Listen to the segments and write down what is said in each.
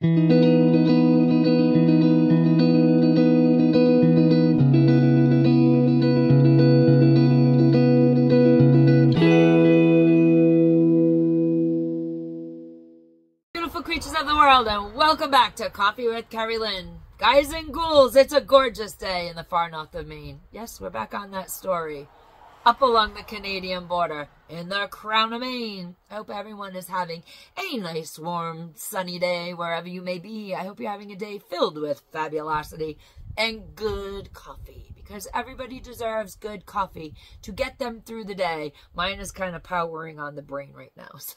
Beautiful creatures of the world, and welcome back to Coffee with Kerri-Lynn. Guys and ghouls, it's a gorgeous day in the far north of Maine. Yes, we're back on that story. Up along the Canadian border, in the crown of Maine. I hope everyone is having a nice, warm, sunny day wherever you may be. I hope you're having a day filled with fabulosity and good coffee, because everybody deserves good coffee to get them through the day. Mine is kind of powering on the brain right now, so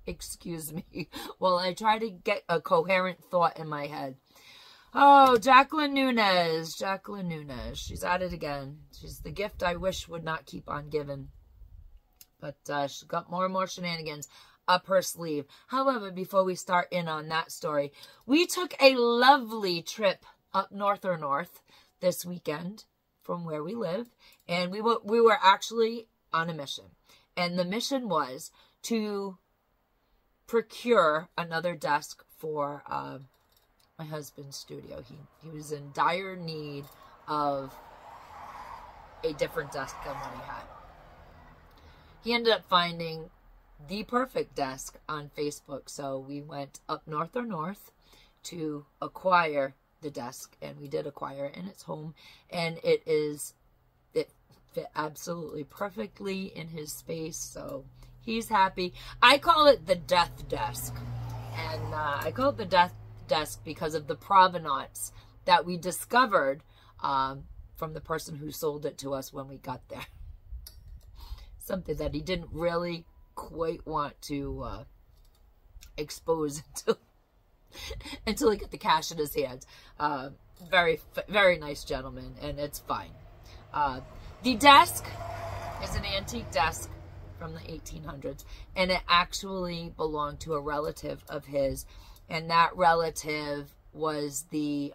excuse me while I try to get a coherent thought in my head. Oh, Jacqueline Nunez. Jacqueline Nunez. She's at it again. She's the gift I wish would not keep on giving. But she's got more and more shenanigans up her sleeve. However, before we start in on that story, we took a lovely trip up north this weekend from where we live. And we were actually on a mission. And the mission was to procure another desk for my husband's studio. He was in dire need of a different desk than what he had. He ended up finding the perfect desk on Facebook, so we went up north to acquire the desk, and we did acquire it in its home, and it fit absolutely perfectly in his space, so he's happy. I call it the death desk, and I call it the death desk because of the provenance that we discovered from the person who sold it to us when we got there. Something that he didn't really quite want to expose until he got the cash in his hands. Very, very nice gentleman, and it's fine. The desk is an antique desk from the 1800s, and it actually belonged to a relative of his. And that relative was the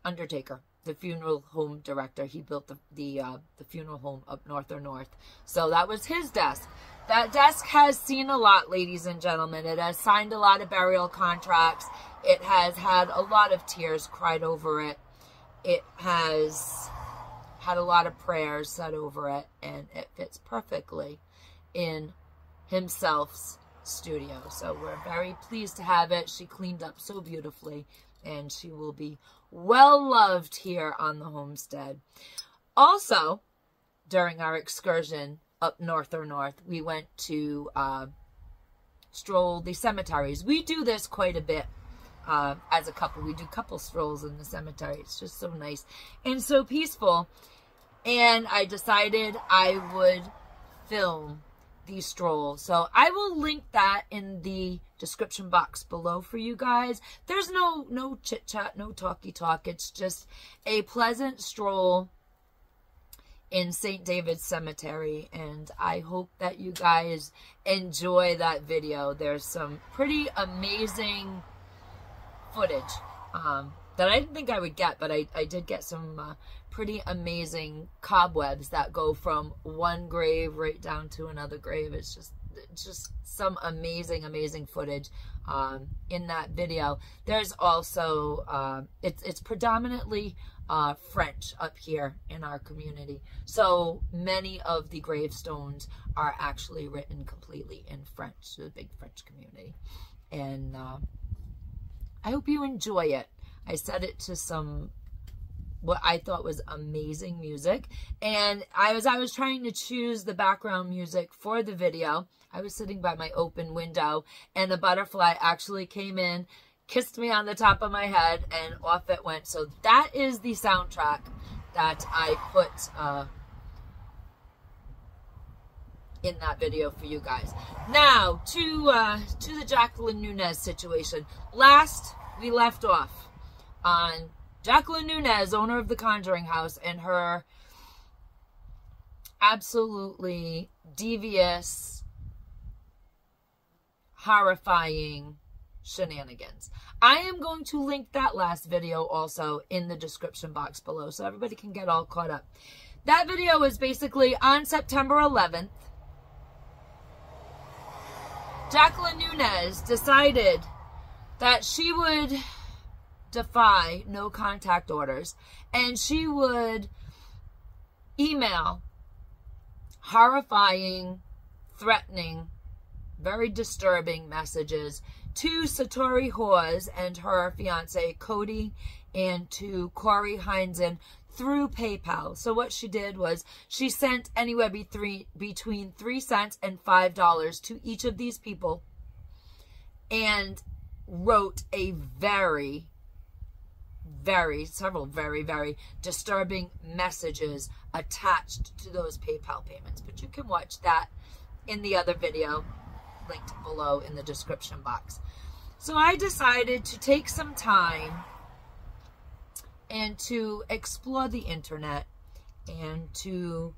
undertaker, the funeral home director. He built the funeral home up north. So that was his desk. That desk has seen a lot, ladies and gentlemen. It has signed a lot of burial contracts. It has had a lot of tears cried over it. It has had a lot of prayers said over it, and it fits perfectly in himself's studio. So we're very pleased to have it. She cleaned up so beautifully, and she will be well loved here on the homestead. Also, during our excursion up north, we went to stroll the cemeteries. We do this quite a bit as a couple. We do couple strolls in the cemetery. It's just so nice and so peaceful. And I decided I would film the stroll. So I will link that in the description box below for you guys. There's no chit chat, no talky talk. It's just a pleasant stroll in St. David's Cemetery, and I hope that you guys enjoy that video. There's some pretty amazing footage that I didn't think I would get, but I did get some pretty amazing cobwebs that go from one grave right down to another grave. It's just some amazing footage in that video. There's also it's predominantly French up here in our community, so many of the gravestones are actually written completely in French. So a big French community, and I hope you enjoy it. I set it to some what I thought was amazing music, and I was trying to choose the background music for the video, I was sitting by my open window, and a butterfly actually came in, kissed me on the top of my head, and off it went. So that is the soundtrack that I put in that video for you guys. Now to the Jacqueline Nunez situation. Last we left off on Jacqueline Nunez, owner of the Conjuring House, and her absolutely devious, horrifying shenanigans. I am going to link that last video also in the description box below so everybody can get all caught up. That video was basically on September 11th. Jacqueline Nunez decided that she would defy no contact orders, and she would email horrifying, threatening, very disturbing messages to Satori Hawes and her fiance Cody, and to Corey Heinzen through PayPal. So what she did was she sent anywhere between 3 cents and $5 to each of these people, and wrote a several very disturbing messages attached to those PayPal payments. But you can watch that in the other video linked below in the description box. So I decided to take some time and to explore the internet and to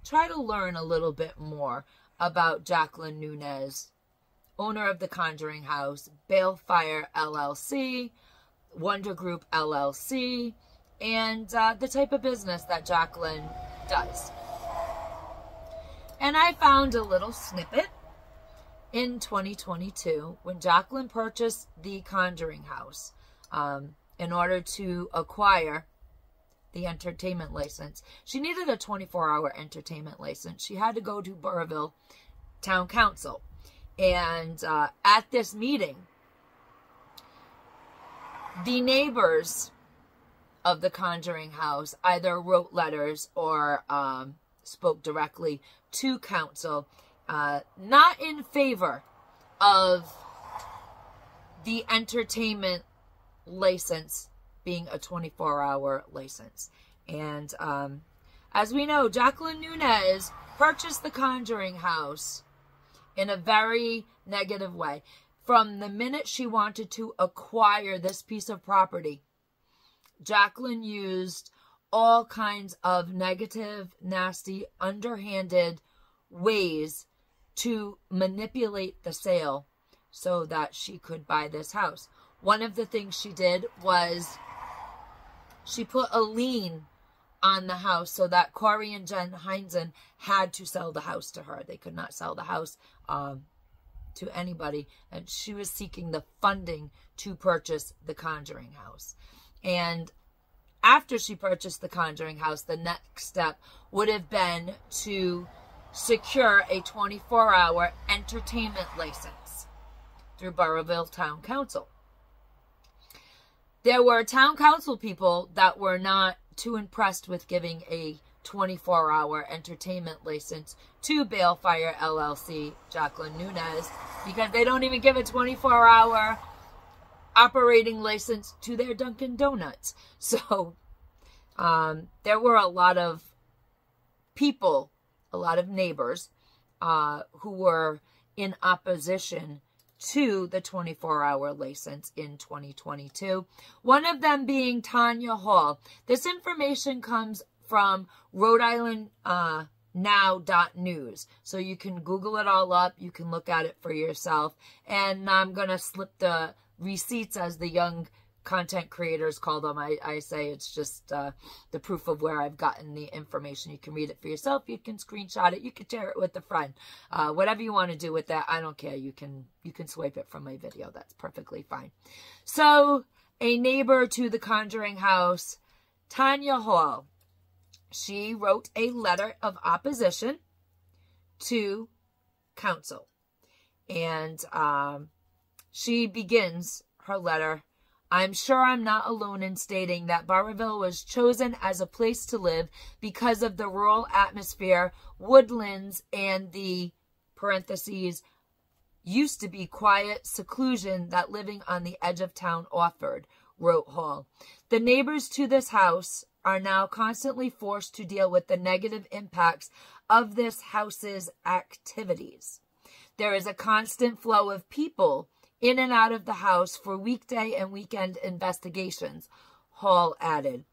try to learn a little bit more about Jacqueline Nunez, owner of the Conjuring House, Balefire LLC, Wonder Group LLC, and the type of business that Jacqueline does. And I found a little snippet in 2022 when Jacqueline purchased the Conjuring House in order to acquire the entertainment license. She needed a 24-hour entertainment license. She had to go to Burrillville Town Council. And at this meeting, the neighbors of the Conjuring House either wrote letters or spoke directly to council, not in favor of the entertainment license being a 24-hour license. And as we know, Jacqueline Nunez purchased the Conjuring House in a very negative way. From the minute she wanted to acquire this piece of property, Jacqueline used all kinds of negative, nasty, underhanded ways to manipulate the sale so that she could buy this house. One of the things she did was she put a lien on the house so that Corey and Jen Heinzen had to sell the house to her. They could not sell the house to anybody, and she was seeking the funding to purchase the Conjuring House. And after she purchased the Conjuring House, the next step would have been to secure a 24-hour entertainment license through Burrillville Town Council. There were town council people that were not too impressed with giving a 24-hour entertainment license to Balefire LLC, Jacqueline Nunez, because they don't even give a 24-hour operating license to their Dunkin' Donuts. So there were a lot of people, a lot of neighbors who were in opposition to the 24-hour license in 2022. One of them being Tanya Hall. This information comes from Rhode Island Now.news. So you can Google it all up. You can look at it for yourself. And I'm going to slip the receipts, as the young content creators call them. I say it's just the proof of where I've gotten the information. You can read it for yourself. You can screenshot it. You can share it with a friend. Whatever you want to do with that, I don't care. You can swipe it from my video. That's perfectly fine. So a neighbor to the Conjuring House, Tanya Hall, she wrote a letter of opposition to council. And she begins her letter, "I'm sure I'm not alone in stating that Burrillville was chosen as a place to live because of the rural atmosphere, woodlands, and the, parentheses, used to be quiet seclusion that living on the edge of town offered," wrote Hall. "The neighbors to this house are now constantly forced to deal with the negative impacts of this house's activities. There is a constant flow of people in and out of the house for weekday and weekend investigations," Hall added.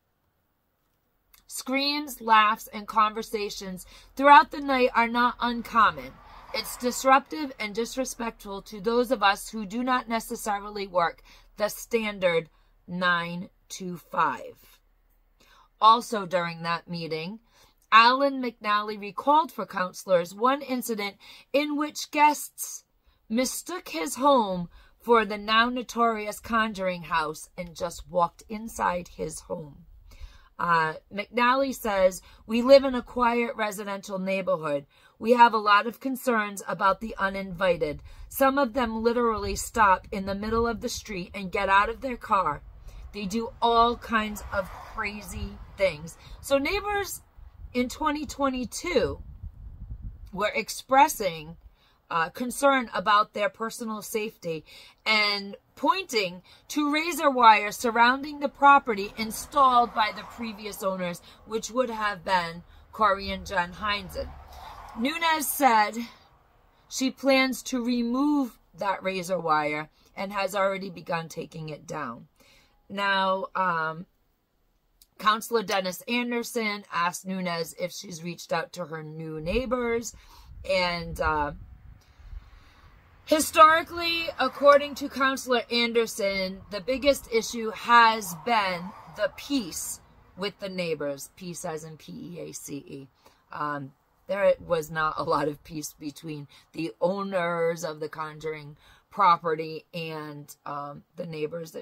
"Screams, laughs, and conversations throughout the night are not uncommon. It's disruptive and disrespectful to those of us who do not necessarily work the standard 9 to 5. Also during that meeting, Alan McNally recalled for counselors one incident in which guests mistook his home for the now notorious Conjuring house and just walked inside his home. McNally says, "We live in a quiet residential neighborhood. We have a lot of concerns about the uninvited. Some of them literally stop in the middle of the street and get out of their car. They do all kinds of crazy things." So neighbors in 2022 were expressing concern about their personal safety and pointing to razor wire surrounding the property installed by the previous owners, which would have been Corey and Jen Heinzen. Nunez said she plans to remove that razor wire and has already begun taking it down. Now, Counselor Dennis Anderson asked Nunez if she's reached out to her new neighbors, and historically, according to Counselor Anderson, the biggest issue has been the peace with the neighbors. Peace as in P-E-A-C-E. There was not a lot of peace between the owners of the Conjuring property and the neighbors.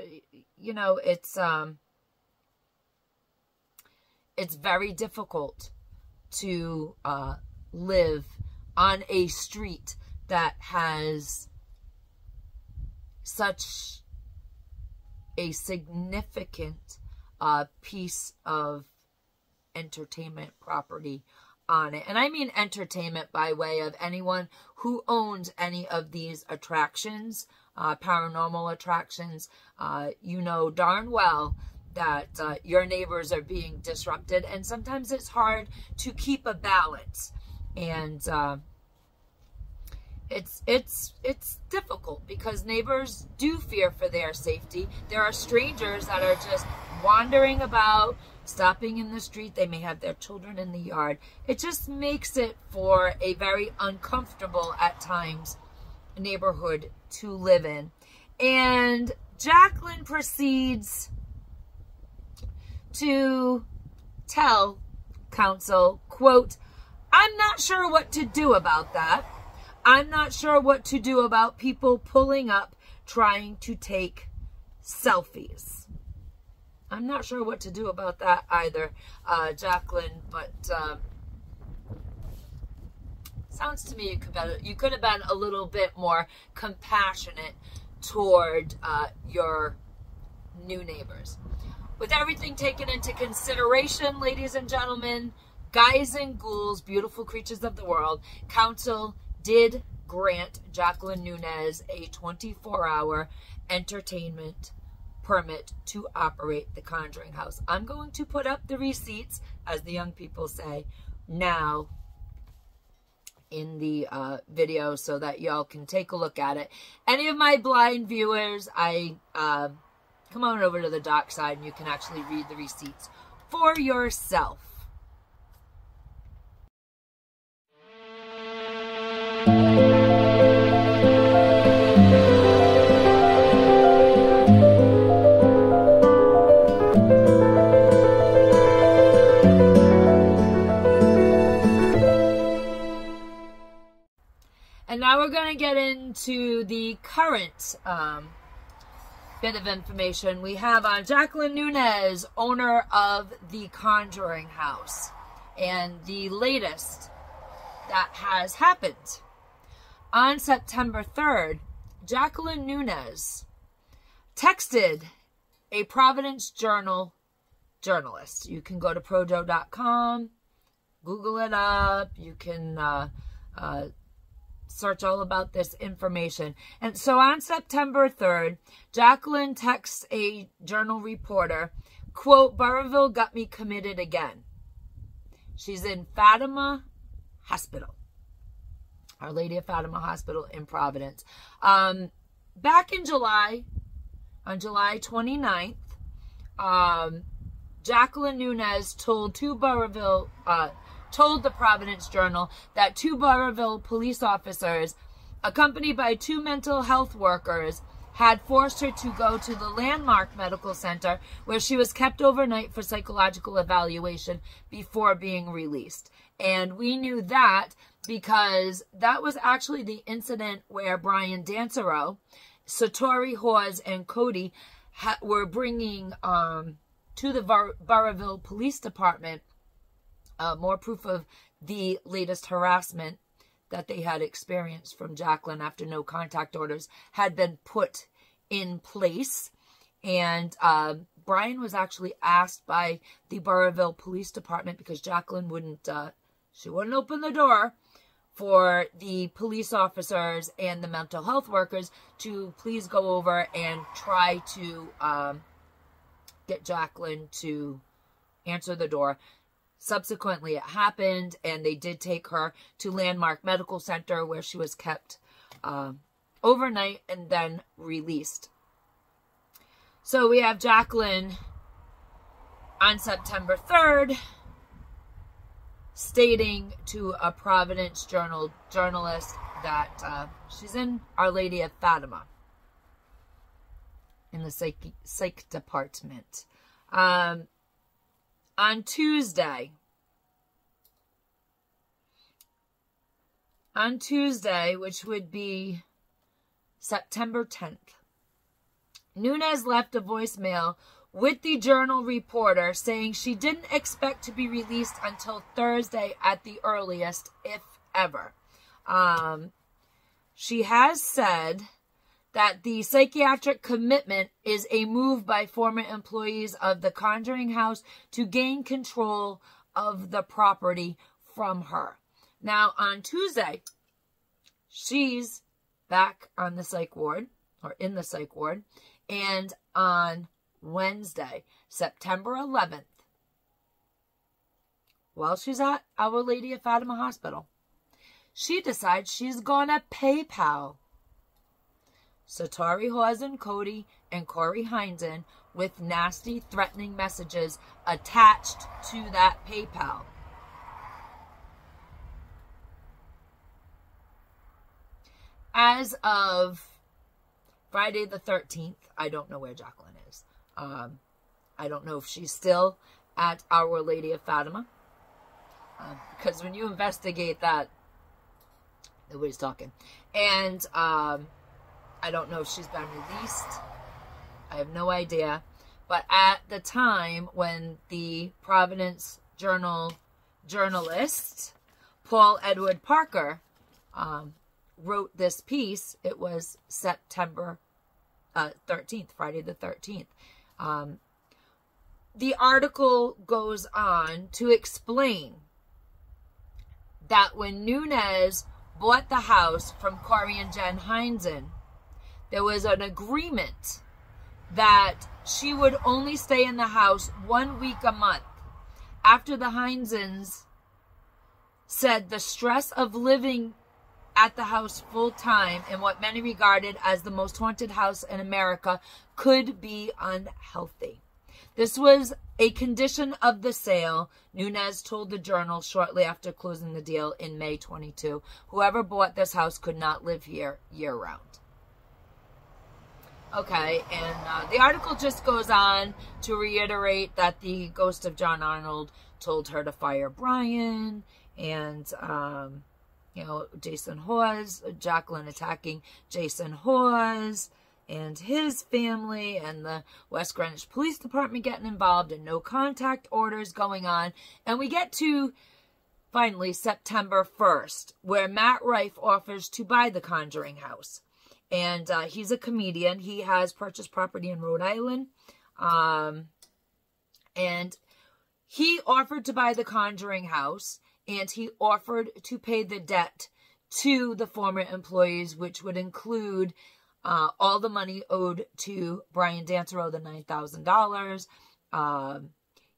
You know, it's very difficult to live on a street that has such a significant piece of entertainment property on it. And I mean entertainment by way of anyone who owns any of these attractions, paranormal attractions. You know darn well that your neighbors are being disrupted, and sometimes it's hard to keep a balance. And it's difficult because neighbors do fear for their safety. There are strangers that are just wandering about, stopping in the street. They may have their children in the yard. It just makes it for a very uncomfortable, at times, neighborhood to live in. And Jacqueline proceeds to tell counsel, quote, "I'm not sure what to do about that. I'm not sure what to do about people pulling up trying to take selfies." I'm not sure what to do about that either, Jacqueline, but sounds to me you could have been a little bit more compassionate toward your new neighbors. With everything taken into consideration, ladies and gentlemen, guys and ghouls, beautiful creatures of the world, counsel did grant Jacqueline Nunez a 24-hour entertainment permit to operate the Conjuring house. I'm going to put up the receipts, as the young people say, now in the video so that y'all can take a look at it. Any of my blind viewers, come on over to the dock side and you can actually read the receipts for yourself. And now we're going to get into the current bit of information we have on Jacqueline Nunez, owner of the Conjuring house, and the latest that has happened. On September 3rd, Jacqueline Nunez texted a Providence Journal journalist. You can go to projo.com, Google it up, you can search all about this information. And so on September 3rd, Jacqueline texts a Journal reporter, quote, "Burrillville got me committed again." She's in Fatima Hospital, Our Lady of Fatima Hospital in Providence. Back in July, on July 29th, Jacqueline Nunez told the Providence Journal that 2 Burrillville police officers, accompanied by 2 mental health workers, had forced her to go to the Landmark Medical Center, where she was kept overnight for psychological evaluation before being released. And we knew that because that was actually the incident where Brian Dansereau, Satori Hawes, and Cody were bringing to the Burrillville Police Department more proof of the latest harassment that they had experienced from Jacqueline after no contact orders had been put in place. And Brian was actually asked by the Burrillville Police Department, because Jacqueline wouldn't open the door for the police officers and the mental health workers to please go over and try to get Jacqueline to answer the door. Subsequently, it happened, and they did take her to Landmark Medical Center, where she was kept overnight and then released. So we have Jacqueline on September 3rd stating to a Providence journalist that she's in Our Lady of Fatima in the psych department. On Tuesday, which would be September 10th, Nunez left a voicemail with the Journal reporter saying she didn't expect to be released until Thursday at the earliest, if ever. She has said that the psychiatric commitment is a move by former employees of the Conjuring house to gain control of the property from her. Now, on Tuesday, she's back on the psych ward, or in the psych ward, and on Wednesday, September 11th, while she's at Our Lady of Fatima Hospital, she decides she's gonna PayPal Satori Hawes and Cody and Corey Heinzen with nasty, threatening messages attached to that PayPal. As of Friday the 13th, I don't know where Jacqueline is. I don't know if she's still at Our Lady of Fatima. Because when you investigate that, nobody's talking. And I don't know if she's been released. I have no idea. But at the time when the Providence Journal journalist, Paul Edward Parker, wrote this piece, it was September 13th, Friday the 13th. The article goes on to explain that when Nunez bought the house from Corey and Jen Heinzen, there was an agreement that she would only stay in the house 1 week a month. After the Heinzens said the stress of living at the house full time in what many regarded as the most haunted house in America could be unhealthy. This was a condition of the sale, Nunez told the Journal shortly after closing the deal in May 22. Whoever bought this house could not live here year-round. Okay, and the article just goes on to reiterate that the ghost of John Arnold told her to fire Brian, and, Jason Hawes, Jacqueline attacking Jason Hawes and his family, and the West Greenwich Police Department getting involved, and no contact orders going on. And we get to, finally, September 1st, where Matt Rife offers to buy the Conjuring house. And he's a comedian. He has purchased property in Rhode Island. And he offered to buy the Conjuring house, and he offered to pay the debt to the former employees, which would include all the money owed to Brian Dansereau, the $9,000.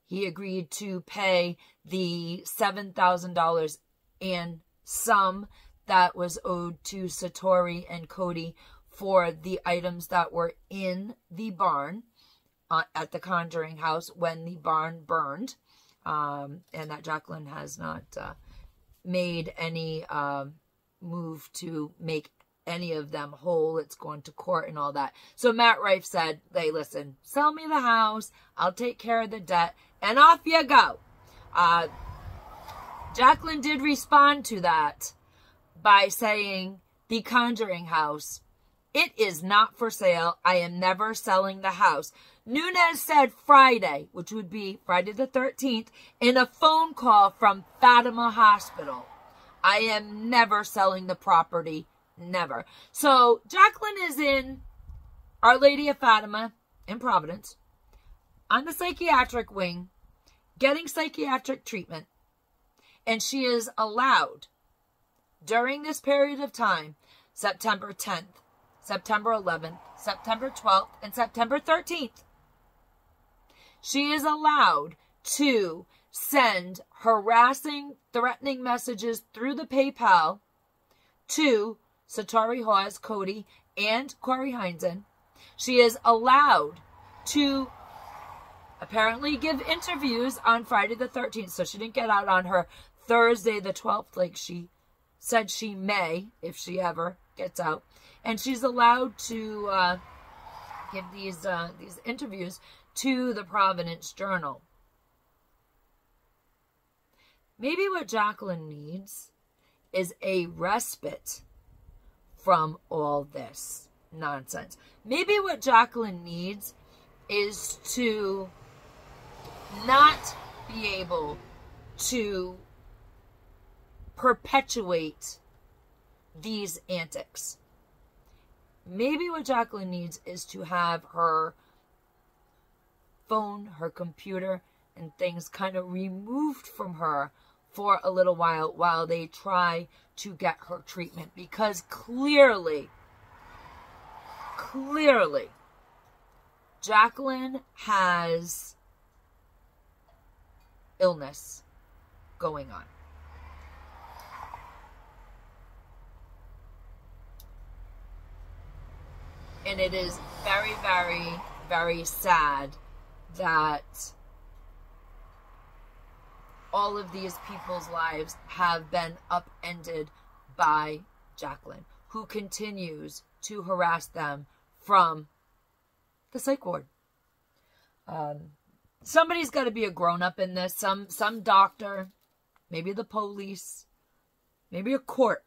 He agreed to pay the $7,000 and some that was owed to Satori and Cody for the items that were in the barn at the Conjuring house when the barn burned. And that Jacqueline has not made any move to make any of them whole. It's going to court and all that. So Matt Rife said, hey, listen, sell me the house. I'll take care of the debt. And off you go. Jacqueline did respond to that by saying, the Conjuring house, it is not for sale. I am never selling the house. Nunes said Friday, which would be Friday the 13th, in a phone call from Fatima Hospital. I am never selling the property. Never. So Jacqueline is in Our Lady of Fatima in Providence on the psychiatric wing, getting psychiatric treatment. And she is allowed during this period of time, September 10th, September 11th, September 12th, and September 13th. She is allowed to send harassing, threatening messages through the PayPal to Satori Hawes, Cody, and Corey Heinzen. She is allowed to apparently give interviews on Friday the 13th. So she didn't get out on her Thursday the 12th like she said she may, if she ever gets out. And she's allowed to give these interviews to the Providence Journal. Maybe what Jacqueline needs is a respite from all this nonsense. Maybe what Jacqueline needs is to not be able to perpetuate these antics. Maybe what Jacqueline needs is to have her phone, her computer, and things kind of removed from her for a little while they try to get her treatment. Because clearly, Jacqueline has illness going on. And it is very, very, very sad that all of these people's lives have been upended by Jacqueline, who continues to harass them from the psych ward. Somebody's got to be a grown-up in this. Some doctor, maybe the police, maybe a court,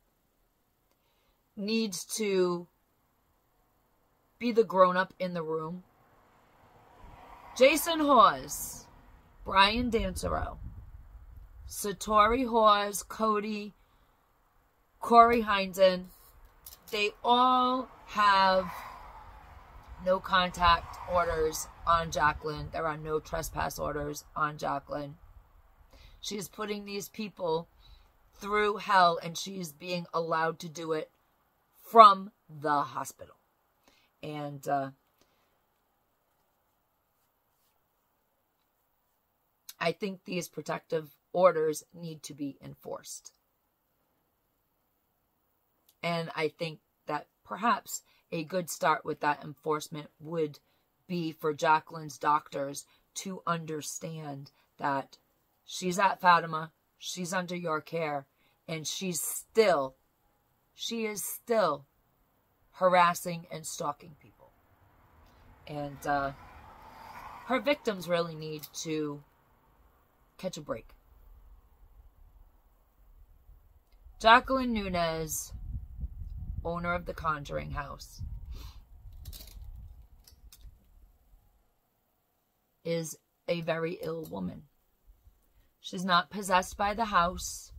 needs to be the grown-up in the room. Jason Hawes, Brian Dancero, Satori Hawes, Cody, Corey Heinzen, they all have no contact orders on Jacqueline. There are no trespass orders on Jacqueline. She is putting these people through hell, and she's being allowed to do it from the hospital. And I think these protective orders need to be enforced. And I think that perhaps a good start with that enforcement would be for Jacqueline's doctors to understand that she's at Fatima, she's under your care, and she is still harassing and stalking people. And her victims really need to catch a break. Jacqueline Nunes, owner of the Conjuring house, is a very ill woman. She's not possessed by the house.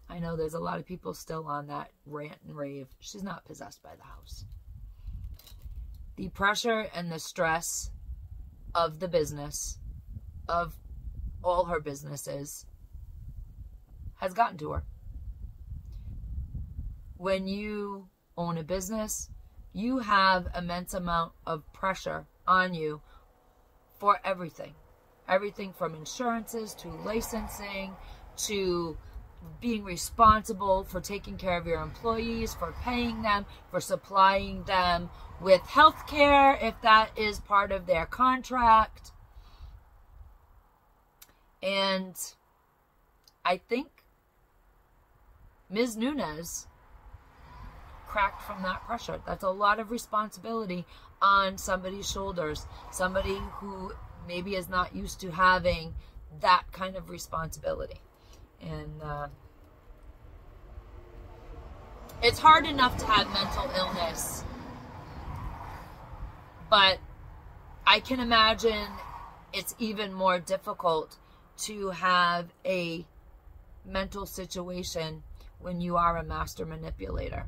I know there's a lot of people still on that rant and rave. She's not possessed by the house. The pressure and the stress of the business, of all her businesses, has gotten to her. When you own a business, you have immense amount of pressure on you for everything. Everything from insurances to licensing to being responsible for taking care of your employees, for paying them, for supplying them with health care if that is part of their contract. And I think Ms. Nunes cracked from that pressure. That's a lot of responsibility on somebody's shoulders. Somebody who maybe is not used to having that kind of responsibility. And it's hard enough to have mental illness, but I can imagine it's even more difficult to have a mental situation when you are a master manipulator,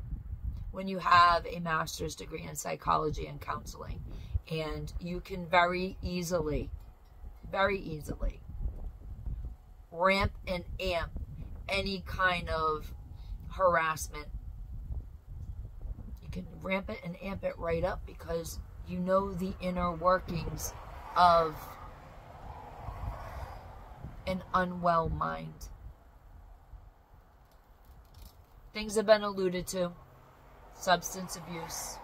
when you have a master's degree in psychology and counseling, and you can very easily ramp and amp any kind of harassment. You can ramp it and amp it right up because you know the inner workings of an unwell mind. Things have been alluded to: substance abuse,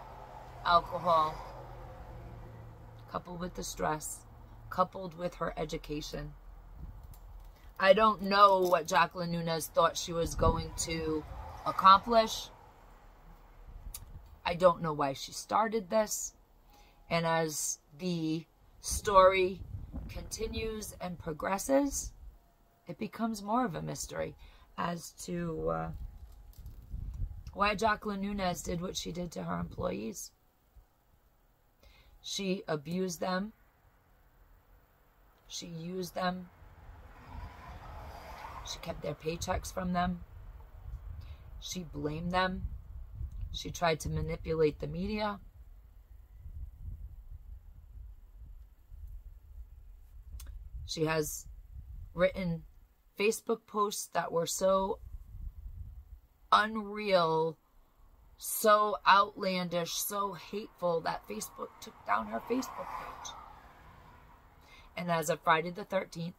alcohol, coupled with the stress, coupled with her education. I don't know what Jacqueline Nunez thought she was going to accomplish. I don't know why she started this. And as the story continues and progresses, it becomes more of a mystery as to why Jacqueline Nunez did what she did to her employees. She abused them. She used them. She kept their paychecks from them. She blamed them. She tried to manipulate the media. She has written Facebook posts that were so unreal, so outlandish, so hateful that Facebook took down her Facebook page. And as of Friday the 13th,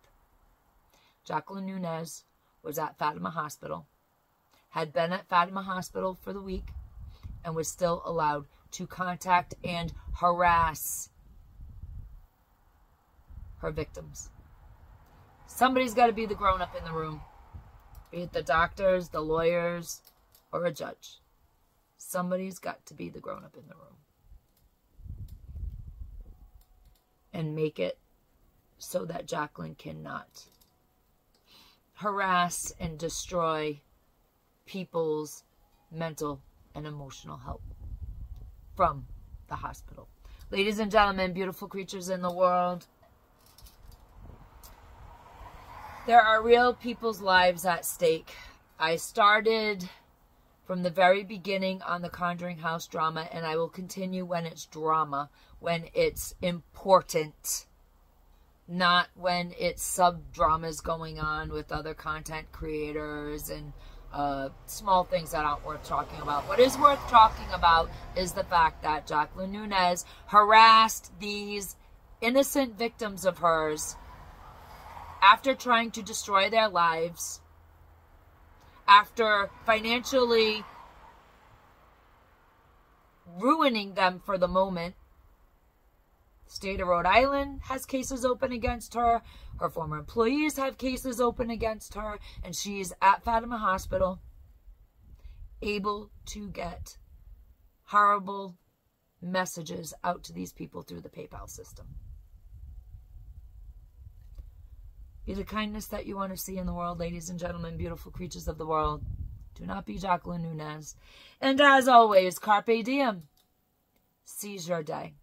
Jacqueline Nunez was at Fatima Hospital, had been at Fatima Hospital for the week, and was still allowed to contact and harass her victims. Somebody's got to be the grown-up in the room, be it the doctors, the lawyers, or a judge. Somebody's got to be the grown-up in the room and make it so that Jacqueline cannot harass and destroy people's mental and emotional health from the hospital. Ladies and gentlemen, beautiful creatures in the world, there are real people's lives at stake. I started from the very beginning on the Conjuring House drama, and I will continue when it's drama, when it's important, not when it's sub-dramas going on with other content creators and small things that aren't worth talking about. What is worth talking about is the fact that Jacqueline Nunez harassed these innocent victims of hers after trying to destroy their lives, after financially ruining them for the moment. The state of Rhode Island has cases open against her. Her former employees have cases open against her. And she's at Fatima Hospital, able to get horrible messages out to these people through the PayPal system. Be the kindness that you want to see in the world, ladies and gentlemen, beautiful creatures of the world. Do not be Jacqueline Nunez. And as always, carpe diem. Seize your day.